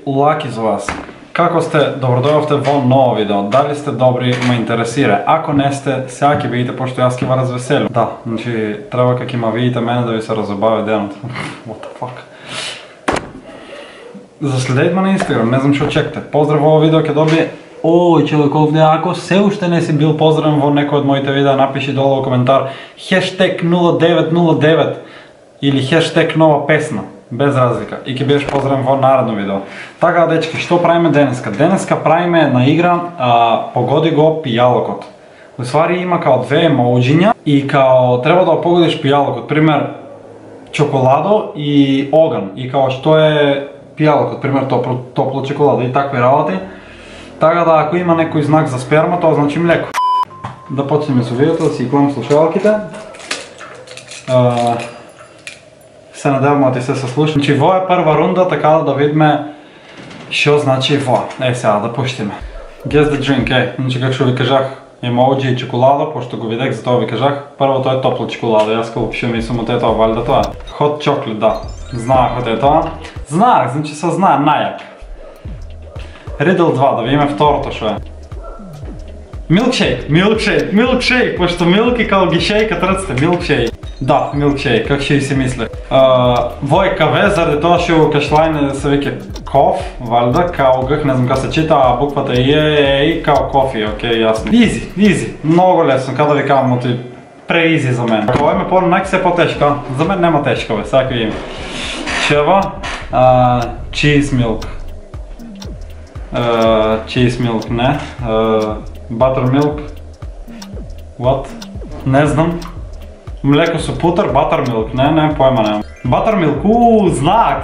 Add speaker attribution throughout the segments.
Speaker 1: Лаки за вас. Како сте? Добродојавте во ново видео. Дали сте добри, ме интересира. Ако не сте, сега ќе видите, пошто јас ќе ва развеселам. Да, значи, треба како има видите мене да ви се разобави денот. What the fuck? Заследете ме на Инстаграм, не знам што чекате. Поздрав, ово видео ќе добие... Ој, човек овде, ако се уште не си бил поздравен во некој од моите видеа, напиши долу во коментар хештег 0909 или хештег нова песна. Без разлика. И ќе бидеш поздравен во наредно видео. Така, дечки, што правиме денеска? Денеска правиме на игра Погоди го пијалокот. Уствари има као две емоджиња и као треба да погодиш пијалокот. Пример, чоколадо и оган. И као што е пијалокот, пример топло чоколадо и такви работи. Така да, ако има некој знак за сперма, тоа значи млеко. Да почнеме со видеото, да си клам слушалките. Се надевам да ти се слуша. Значи, во е прва рунда, така да видиме што значи во. Сега да пуштиме. Guess the drink, значи како што ви кажах, емоджи и чоколадо, пошто го видех, затоа ви кажах, првото е топло чоколадо, јас како што мислам од тоа, валјда тоа. Hot chocolate, да. Знаех од тоа. Знаех, значи се знае најак. Riddle 2, да видиме второто што е. Milkshake, пошто milk и као ги шейкат ръците, milkshake. Да, milkshake, как ще ви си мисле. Во е каве, заради тоа што кашлајне се веќе коф, валда, као гъх, не знам как се чита, а буквата и као кофи, окей, јасно. Изи, много лесно, када ви кавам, оти преизи за мен. Ова ме по-нак се по-тешко, за мен нема тешко, бе, сега видим. Чева, cheese milk, не, buttermilk, what? Не знам. Млеко со путер, buttermilk, не, поема немам. Buttermilk,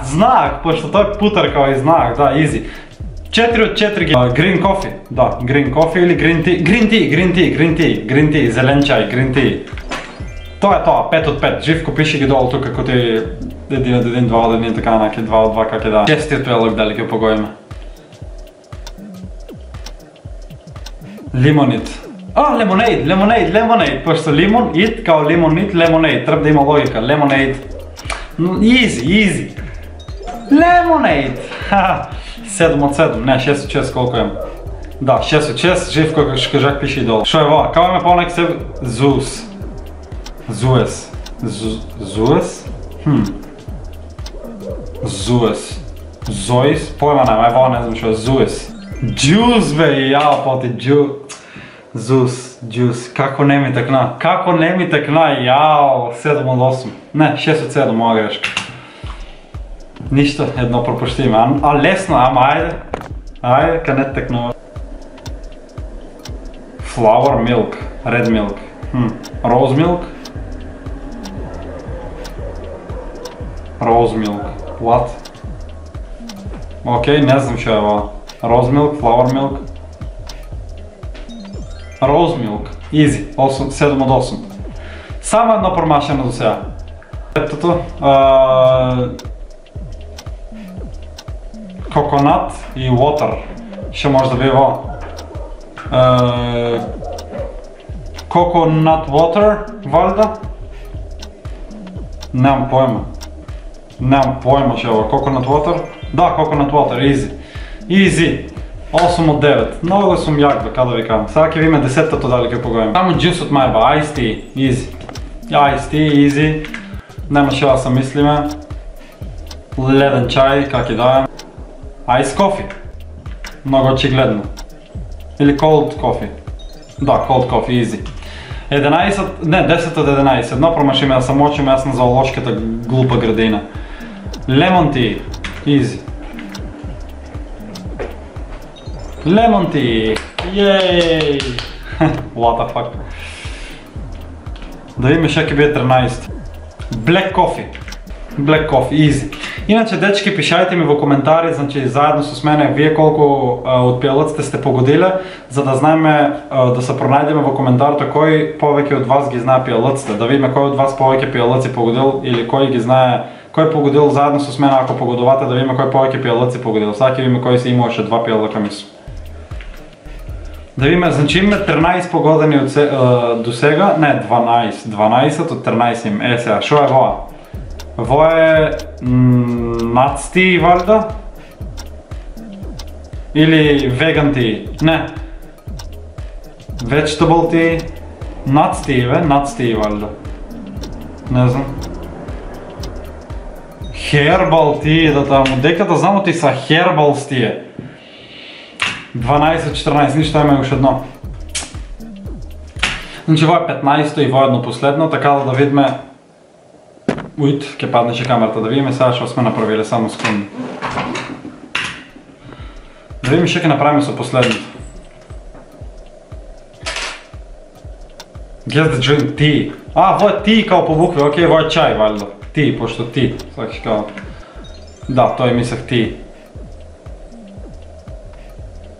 Speaker 1: знак, пошто тој е путер као и знак, да, easy. 4 од 4 ги. Green coffee, да, green coffee или green tea, зелен чај, green tea. Тоа е тоа, 5 од 5, живко пиши ги долу тука, како ти 1 од 1, 2 од 1, така наки, 2 од 2, како да. Честиот прелог, дали ќе погоиме. Лимонит. Lemonade, пошто лимон, ит, као лимонит, lemonade, треба да има логика, lemonade. Easy. Lemonade. 7 од 7, не, 6 од 6, колко имам? Да, 6 од 6, живко што кажах пиши и долу. Шо е ова? Као име по-нек се... Зоис, поема нема, ево не знам шо е, Зуес. Джус бе, јао поти, Juice, како не ми текна, јао, 7 од 8, не, 6 од 7, моја грешка. Ништо, едно пропуштиме, а лесно, ама ајде, ка не текнува. Flour milk, red milk, rose milk, what? Окей, не знам што е ова, rose milk, flour milk. Rose milk, easy, 7 од 8. Само едно промашено до сега. Етото, coconut и water, ще може да бива. Coconut water, валда? Немам поема ще ова, coconut water? Да, coconut water, easy. 8 од 9. Много сум јак бе, када ви кажам. Сега ќе видиме 10-тото дали ќе погоиме. Само juice од мајба, iced tea, easy. Нема што да се мислиме. Леден чај, как и дајам. Ice coffee. Много очигледно. Или cold coffee. Да, cold coffee, easy. 10 од 11. Едно промашиме да се мочиме јас на зоолошката глупа градина. Lemon tea, easy. Lemon tea, yay! What the fuck? Да видиме што ќе биде 13. Black coffee, easy. Иначе, дечки, пишајте ми во коментари, значи заедно со мене, вие колку од пијалоците сте погодиле, за да знаеме, да се пронајдеме во коментарите кој повеќе од вас ги знае пијалоците, да видиме кој од вас повеќе пијалоци погодил или кој ги знае, кој погодил заедно со мене, ако погодувате, да видиме кој повеќе пијалоци погодил. Сега ќе видиме кој се имаше 2 пијалока мислам. Да видиме, значи имаме 13 погодени до сега, не 12 од 13 им. Сега, шо е воа? Во е нацти, валјда? Или vegan tea. Не. Vegetable tea. Nuts tea, бе? Nuts tea, валјда. Не знам. Herbal tea, да таму. Дека да знам ти са herbals тие. 12-14, ништо има уште едно. Значи, во е 15-то и во едно последно, така да видиме... Уит, ке паднеше камерата, да видиме сега што сме направиле, само секунди. Да видиме што ќе направиме со последното. Guess the drink tea. Во е tea као по букви, окей, во е чај, валјда. Tea, пошто tea, сакаш као... Да, тој мислех tea.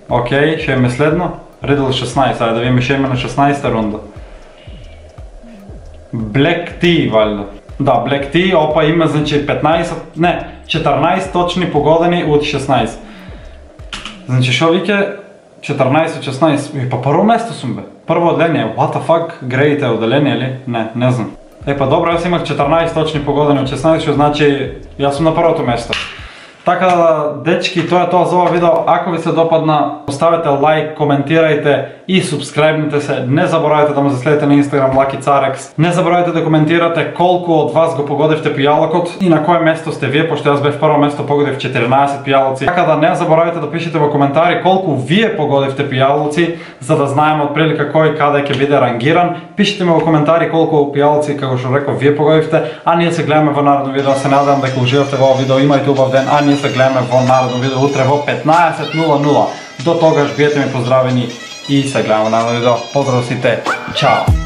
Speaker 1: Окей, ще имаме следно. Riddle 16, ајде да видиме што има на 16-та рунда. Black tea, валјда. Да, Black tea, опа има, значи 15, не, 14 точни погодени од 16. Значи шо вике 14-16, па прво место сум бе. Прво оделение, what the fuck, греите оделение ли? Не знам. Па добро, јас имах 14 точни погодени од 16, што значи јас сум на првото место. Така да, дечки, тоа е тоа за ова видео. Ако ви се допадна, оставете лайк, коментирајте и субскрайбнете се. Не заборавајте да ме заследите на Instagram Lucky Carex. Не заборавајте да коментирате колку од вас го погодивте пијалокот и на кое место сте вие, пошто јас бев прво место, погодив 14 пијалоци. Така да не заборавајте да пишете во коментари колку вие погодивте пијалоци, за да знаеме отприлика кој каде ќе биде рангиран. Пишете ми во коментари колку пијалоци, како што реков, вие погодивте, а ние се гледаме во наредно видео. Се надевам дека уживавте во ова видео. Имајте убав ден, а ние се гледаме во наредно видео утре во 15:00. До тогаш бидете ми поздравени и се гледаме во наредно видео. Поздрав сите, чао!